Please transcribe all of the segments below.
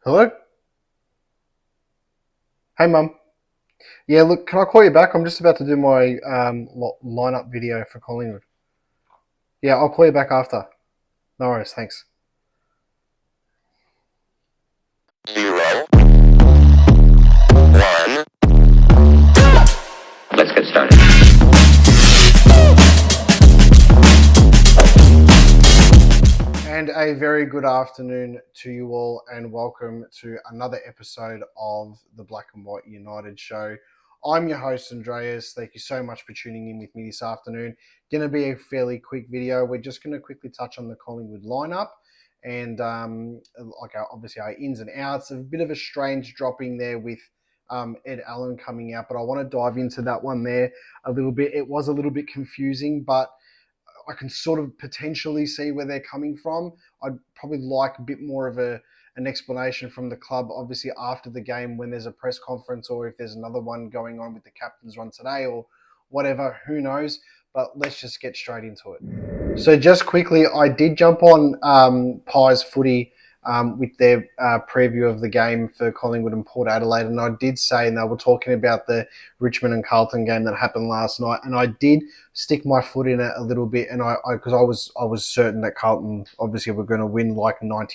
Hello? Hey, Mum. Yeah, look, can I call you back? I'm just about to do my lineup video for Collingwood. Yeah, I'll call you back after. No worries, thanks. Zero. One. Let's get started. And a very good afternoon to you all, and welcome to another episode of the Black and White United show. I'm your host, Andreas. Thank you so much for tuning in with me this afternoon. Going to be a fairly quick video. We're just going to quickly touch on the Collingwood lineup and obviously our ins and outs. A bit of a strange dropping there with Ed Allen coming out, but I want to dive into that one there a little bit. It was a little bit confusing, but I can sort of potentially see where they're coming from. I'd probably like a bit more of an explanation from the club, obviously after the game when there's a press conference, or if there's another one going on with the captain's run today or whatever, who knows. But let's just get straight into it. So just quickly, I did jump on Pies Footy with their preview of the game for Collingwood and Port Adelaide, and I did say, and they were talking about the Richmond and Carlton game that happened last night, and I did stick my foot in it a little bit, and because I was certain that Carlton obviously were going to win like 95%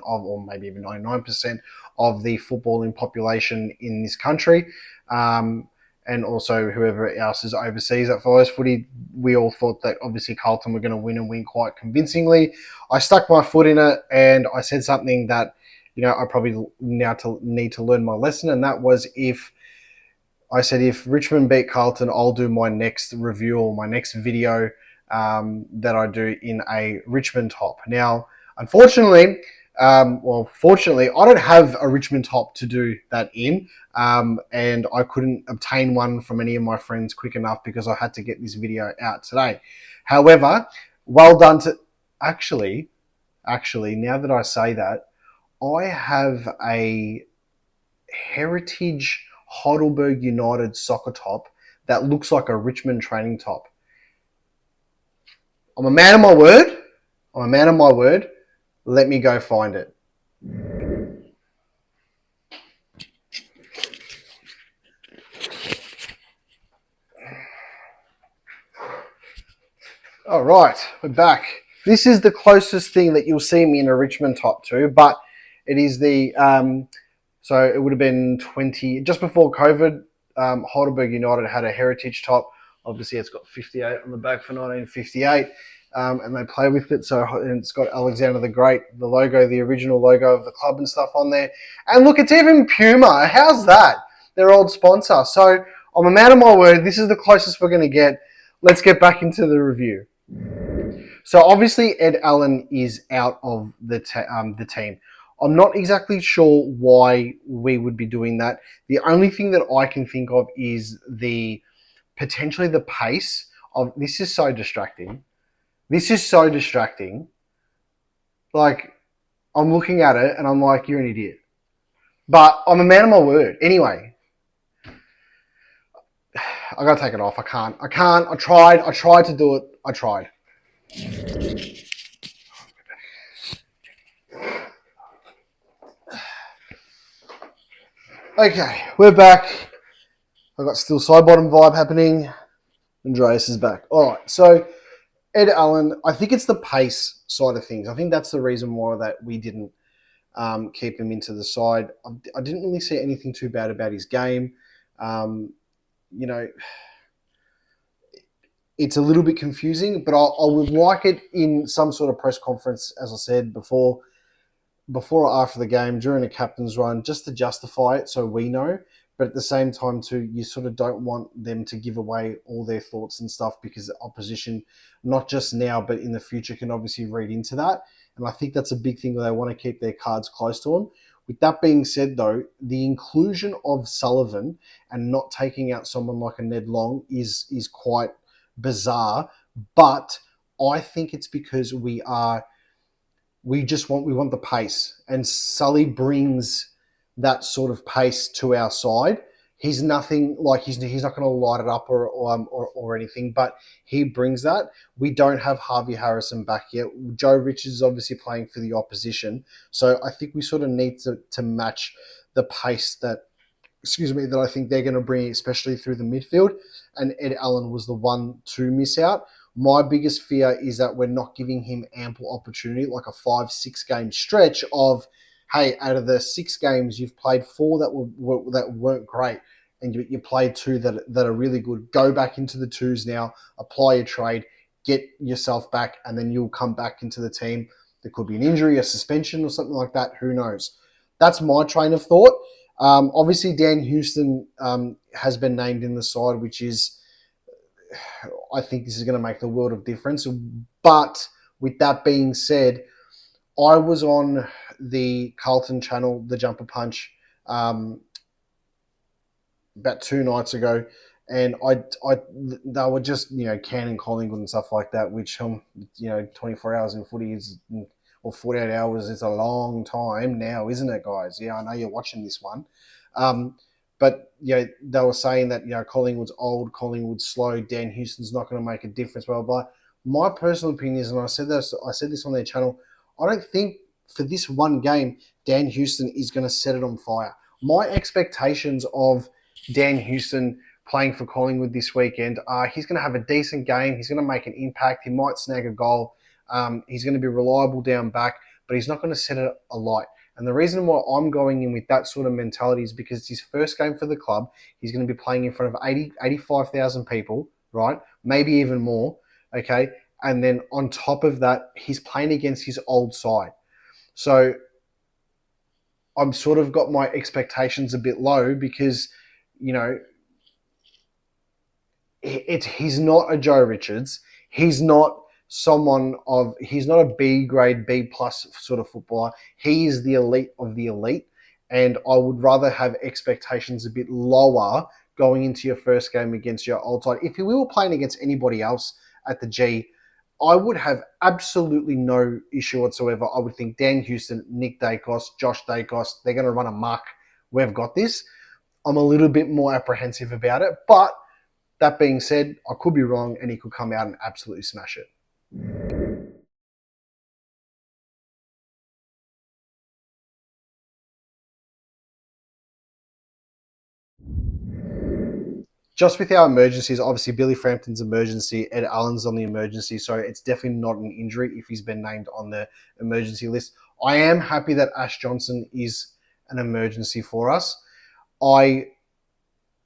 of, or maybe even 99% of the footballing population in this country. And also whoever else is overseas that follows footy, we all thought that obviously Carlton were going to win and win quite convincingly. I stuck my foot in it and I said something that, I probably now need to learn my lesson, and that was if Richmond beat Carlton, I'll do my next review or my next video that I do in a Richmond top. Now, unfortunately, fortunately, I don't have a Richmond top to do that in, and I couldn't obtain one from any of my friends quick enough because I had to get this video out today. However, well done to... Actually, now that I say that, I have a Heritage Heidelberg United soccer top that looks like a Richmond training top. I'm a man of my word. Let me go find it. All right, we're back. This is the closest thing that you'll see me in a Richmond top to, but it is the... so it would have been just before COVID, Heidelberg United had a heritage top. Obviously, it's got 58 on the back for 1958, and they play with it. And it's got Alexander the Great, the logo, the original logo of the club and stuff on there. And look, it's even Puma. How's that? Their old sponsor. So I'm a man of my word. This is the closest we're going to get. Let's get back into the review. So obviously, Ed Allen is out of the team. I'm not exactly sure why we would be doing that. The only thing that I can think of is potentially the pace of... This is so distracting. Like, I'm looking at it and I'm like, you're an idiot. But I'm a man of my word. Anyway, I gotta take it off. I can't. I tried to do it. I tried. Okay, we're back. I've got still side bottom vibe happening. Andreas is back. All right, so Ed Allen, I think it's the pace side of things. I think that's the reason why that we didn't keep him into the side. I didn't really see anything too bad about his game. It's a little bit confusing, but I would like it in some sort of press conference, as I said before or after the game, during a captain's run, just to justify it so we know. But at the same time, too, you sort of don't want them to give away all their thoughts and stuff, because the opposition, not just now, but in the future, can obviously read into that. And I think that's a big thing, where they want to keep their cards close to them. With that being said, though, the inclusion of Sullivan and not taking out someone like a Ned Long is quite bizarre. But I think it's because we want the pace, and Sully brings that sort of pace to our side. He's nothing like he's not going to light it up or anything, but he brings that. We don't have Harvey Harrison back yet. Joe Richards is obviously playing for the opposition, so I think we sort of need to match the pace that that I think they're going to bring, especially through the midfield. And Ed Allen was the one to miss out. My biggest fear is that we're not giving him ample opportunity, like a 5-6 game stretch of, hey, out of the 6 games you've played 4 that weren't great, and you played 2 that are really good. Go back into the 2s now, apply your trade, get yourself back, and then you'll come back into the team. There could be an injury, a suspension, or something like that. Who knows? That's my train of thought. Obviously, Dan Houston has been named in the side, which is, I think this is going to make the world of difference. But with that being said, I was on the Carlton channel, the Jumper Punch, about 2 nights ago, and they were just canning Collingwood and stuff like that, which 24 hours in footy is, or 48 hours is a long time now, isn't it, guys? Yeah, I know you're watching this one. But they were saying that Collingwood's old, Collingwood's slow, Dan Houston's not going to make a difference, blah, blah, blah. My personal opinion is, and I said this on their channel, I don't think for this one game Dan Houston is going to set it on fire. My expectations of Dan Houston playing for Collingwood this weekend are he's going to have a decent game, he's going to make an impact, he might snag a goal, he's going to be reliable down back, but he's not going to set it alight. And the reason why I'm going in with that sort of mentality is because it's his first game for the club. He's going to be playing in front of 85,000 people, right? Maybe even more, okay? And then on top of that, he's playing against his old side. So I'm sort of got my expectations a bit low because, he's not a Joe Richards. He's not he's not a B grade, B plus sort of footballer. He is the elite of the elite. And I would rather have expectations a bit lower going into your first game against your old side. If we were playing against anybody else at the G, I would have absolutely no issue whatsoever. I would think Dan Houston, Nick Dacos, Josh Dacos, they're going to run amok. We've got this. I'm a little bit more apprehensive about it. But that being said, I could be wrong and he could come out and absolutely smash it. Just with our emergencies, obviously Billy Frampton's emergency, Ed Allen's on the emergency, so it's definitely not an injury if he's been named on the emergency list. I am happy that Ash Johnson is an emergency for us. I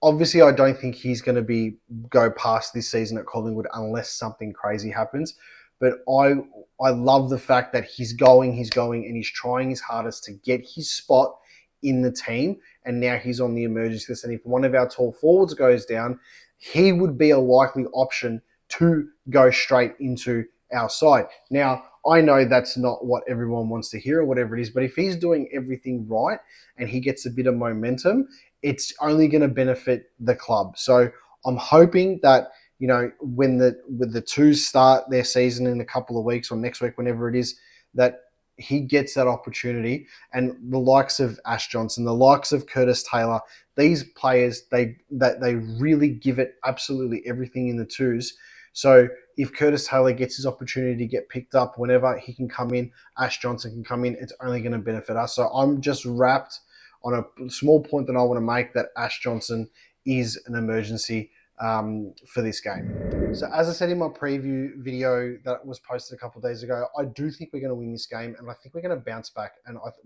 don't think he's going to go past this season at Collingwood unless something crazy happens. But I love the fact that he's going, and he's trying his hardest to get his spot in the team. And now he's on the emergency list. And if one of our tall forwards goes down, he would be a likely option to go straight into our side. Now, I know that's not what everyone wants to hear or whatever it is, but if he's doing everything right and he gets a bit of momentum, it's only going to benefit the club. So I'm hoping that when the twos start their season in a couple of weeks or next week, whenever it is, that he gets that opportunity. And the likes of Ash Johnson, the likes of Curtis Taylor, these players, they really give it absolutely everything in the twos. So if Curtis Taylor gets his opportunity to get picked up whenever he can come in, Ash Johnson can come in, it's only going to benefit us. So I'm just wrapped on a small point that I want to make, that Ash Johnson is an emergency for this game. So as I said in my preview video that was posted a couple of days ago, I do think we're going to win this game, and I think we're going to bounce back, and I think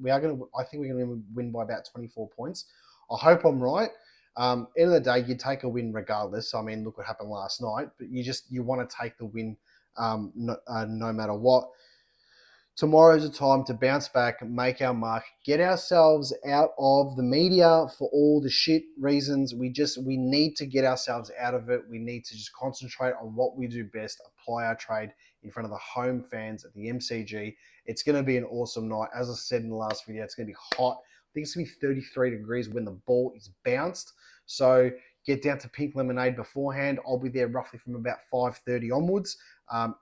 we're going to win by about 24 points. I hope I'm right. End of the day, you take a win regardless. I mean, look what happened last night, but you want to take the win no matter what. Tomorrow's a time to bounce back, make our mark, get ourselves out of the media for all the shit reasons. We need to get ourselves out of it. We need to just concentrate on what we do best, apply our trade in front of the home fans at the MCG. It's going to be an awesome night. As I said in the last video, it's going to be hot. I think it's going to be 33 degrees when the ball is bounced. So get down to Pink Lemonade beforehand. I'll be there roughly from about 5:30 onwards.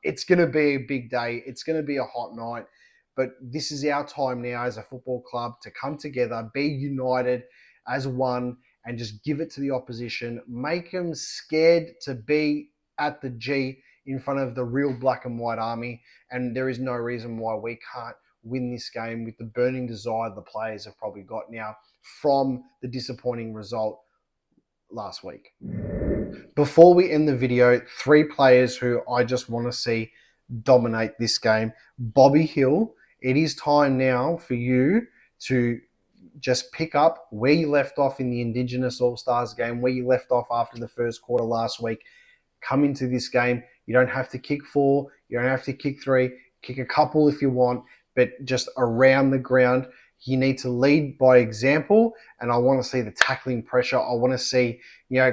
It's going to be a big day. It's going to be a hot night. But this is our time now as a football club to come together, be united as one, and just give it to the opposition. Make them scared to be at the G in front of the real black and white army. And there is no reason why we can't win this game with the burning desire the players have probably got now from the disappointing result last week. Before we end the video, 3 players who I just want to see dominate this game. Bobby Hill, it is time now for you to just pick up where you left off in the Indigenous All-Stars game, where you left off after the first quarter last week. Come into this game. You don't have to kick 4. You don't have to kick 3. Kick a couple if you want, but just around the ground. You need to lead by example, and I want to see the tackling pressure. I want to see,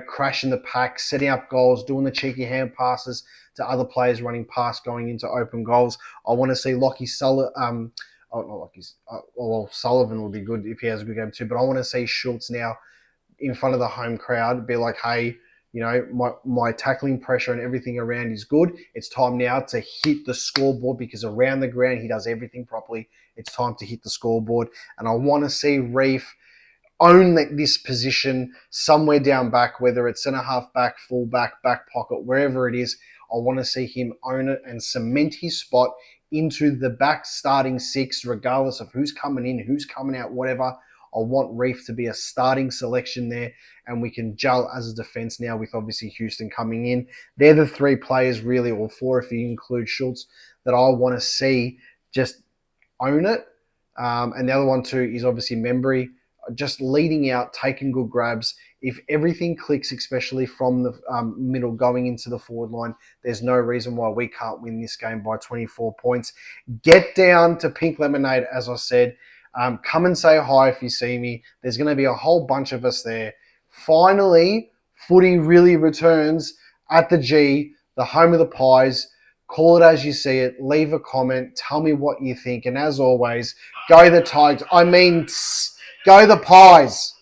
crashing the pack, setting up goals, doing the cheeky hand passes to other players running past, going into open goals. I want to see Sullivan would be good if he has a good game too, but I want to see Schultz now in front of the home crowd be like, hey, my tackling pressure and everything around is good. It's time now to hit the scoreboard, because around the ground he does everything properly. It's time to hit the scoreboard. And I want to see Reef own this position somewhere down back, whether it's centre half back, full back, back pocket, wherever it is. I want to see him own it and cement his spot into the back starting 6, regardless of who's coming in, who's coming out, whatever. I want Reef to be a starting selection there, and we can gel as a defence now with obviously Houston coming in. They're the 3 players really, or 4 if you include Schultz, that I want to see just own it. And the other one too is obviously Membry, just leading out, taking good grabs. If everything clicks, especially from the middle going into the forward line, there's no reason why we can't win this game by 24 points. Get down to Pink Lemonade, as I said. Come and say hi if you see me. There's going to be a whole bunch of us there. Finally, footy really returns at the G, the home of the Pies. Call it as you see it. Leave a comment. Tell me what you think. And as always, go the Tigers. Go the Pies.